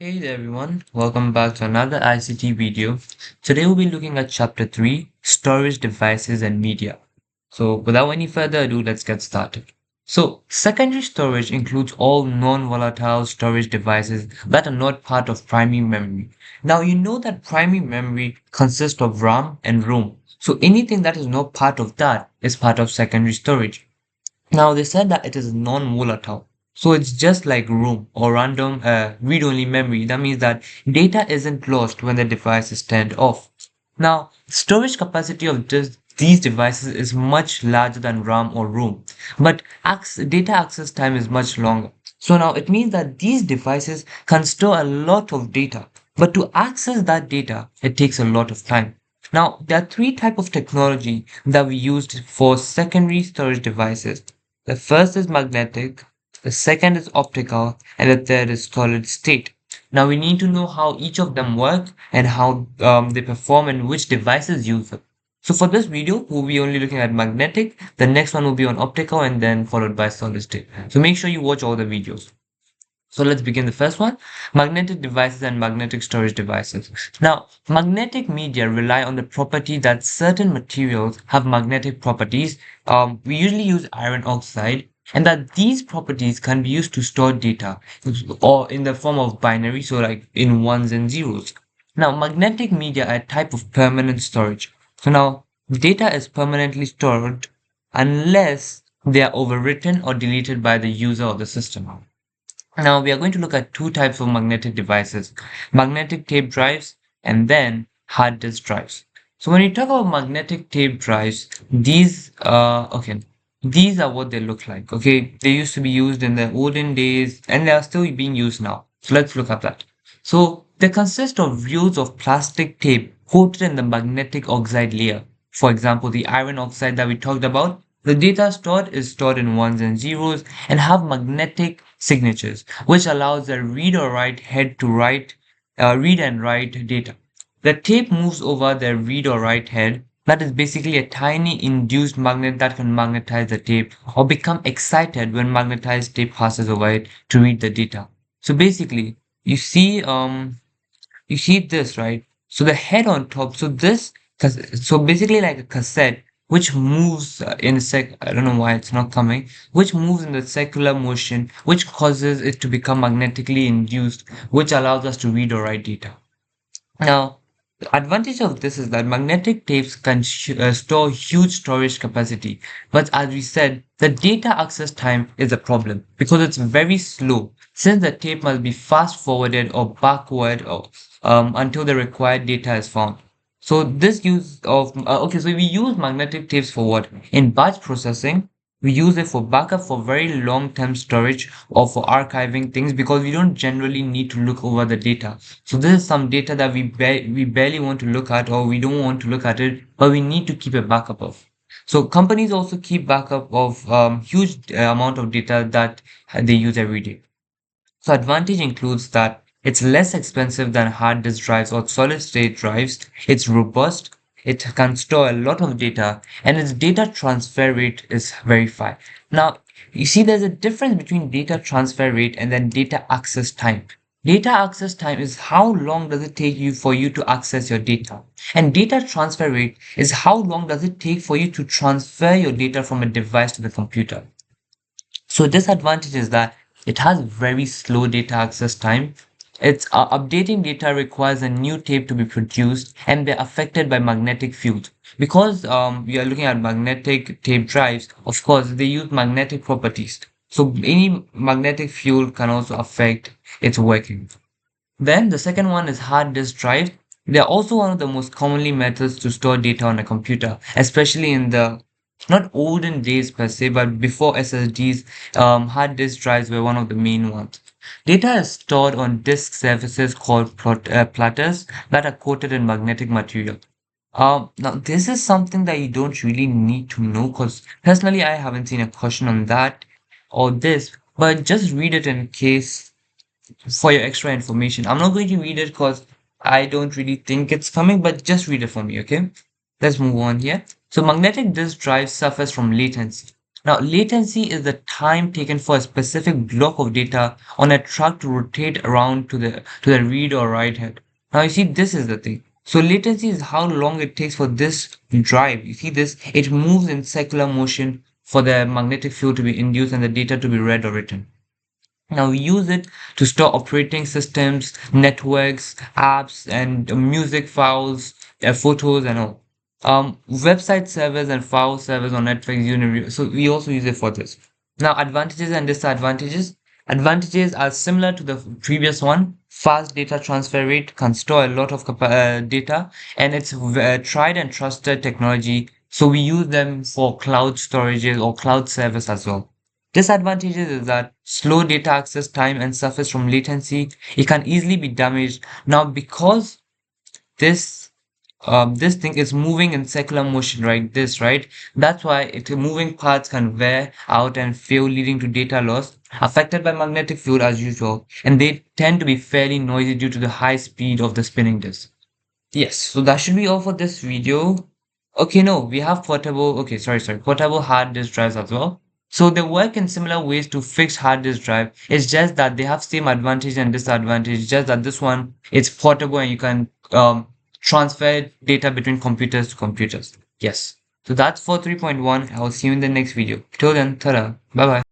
Hey there everyone, welcome back to another ICT video. Today we'll be looking at chapter 3, storage devices and media. So without any further ado, let's get started. So secondary storage includes all non-volatile storage devices that are not part of primary memory. Now you know that primary memory consists of RAM and ROM. So anything that is not part of that is part of secondary storage. Now they said that it is non-volatile. So it's just like room or random read-only memory. That means that data isn't lost when the device is turned off. Now, storage capacity of these devices is much larger than RAM or ROM, but data access time is much longer. So now it means that these devices can store a lot of data, but to access that data, it takes a lot of time. Now, there are three types of technology that we used for secondary storage devices. The first is magnetic, the second is optical, and the third is solid state. Now we need to know how each of them work and how they perform and which devices use them. So for this video, we'll be only looking at magnetic, the next one will be on optical and then followed by solid state. So make sure you watch all the videos. So let's begin the first one, magnetic devices and magnetic storage devices. Now, magnetic media rely on the property that certain materials have magnetic properties. We usually use iron oxide and that these properties can be used to store data or in the form of binary, so like in ones and zeros. Now, magnetic media are a type of permanent storage. So now data is permanently stored unless they are overwritten or deleted by the user of the system. Now we are going to look at two types of magnetic devices, magnetic tape drives and then hard disk drives. So when you talk about magnetic tape drives, these are what they look like. Okay, they used to be used in the olden days and they are still being used now. So let's look at that. So they consist of reels of plastic tape coated in the magnetic oxide layer. For example, the iron oxide that we talked about, the data stored is stored in ones and zeros and have magnetic signatures, which allows the read or write head to read and write data. The tape moves over the read or write head. That is basically a tiny induced magnet that can magnetize the tape or become excited when magnetized tape passes over it to read the data. So basically, you see, you see this, right? So the head on top, so basically like a cassette, which moves I don't know why it's not coming, which moves in the circular motion, which causes it to become magnetically induced, which allows us to read or write data. Now, the advantage of this is that magnetic tapes can store huge storage capacity, but as we said, the data access time is a problem because it's very slow since the tape must be fast forwarded or backward until the required data is found. So this use of so we use magnetic tapes for what? In batch processing, we use it for backup for very long-term storage or for archiving things because we don't generally need to look over the data. So this is some data that we barely want to look at or we don't want to look at it, but we need to keep a backup of. So companies also keep backup of huge amount of data that they use every day. So advantage includes that it's less expensive than hard disk drives or solid state drives. It's robust. It can store a lot of data and its data transfer rate is very high. Now, you see there's a difference between data transfer rate and then data access time. Data access time is how long does it take you for you to access your data. And data transfer rate is how long does it take for you to transfer your data from a device to the computer. So disadvantage is that it has very slow data access time. It's updating data requires a new tape to be produced and they're affected by magnetic fields. Because we are looking at magnetic tape drives, of course, they use magnetic properties. So any magnetic field can also affect its working. Then the second one is hard disk drive. They're also one of the most commonly methods to store data on a computer, especially in the not olden days per se, but before SSDs, hard disk drives were one of the main ones. Data is stored on disk surfaces called platters that are coated in magnetic material. Now this is something that you don't really need to know because personally I haven't seen a question on that or this, but just read it in case for your extra information. I'm not going to read it because I don't really think it's coming, but just read it for me, okay? Let's move on here. So magnetic disk drives suffers from latency. Now, latency is the time taken for a specific block of data on a track to rotate around to the read or write head. Now, you see, this is the thing. So, latency is how long it takes for this drive. You see this? It moves in circular motion for the magnetic field to be induced and the data to be read or written. Now we use it to store operating systems, networks, apps, and music files, photos, and all. Website servers and file servers on Netflix, so we also use it for this. Now, advantages and disadvantages. Advantages are similar to the previous one. Fast data transfer rate can store a lot of data, and it's tried and trusted technology. So we use them for cloud storages or cloud service as well. Disadvantages is that slow data access time and suffers from latency. It can easily be damaged. Now, because this this thing is moving in circular motion, right? This, right? That's why moving parts can wear out and fail, leading to data loss. Affected by magnetic field as usual, and they tend to be fairly noisy due to the high speed of the spinning disk. Yes, so that should be all for this video. Okay, no, we have portable, okay, sorry, portable hard disk drives as well. So they work in similar ways to fixed hard disk drive. It's just that they have same advantage and disadvantage. Just that this one it's portable and you can transfer data between computers to computers. Yes. So that's for 3.1. I'll see you in the next video. Till then, ta-da. Bye bye.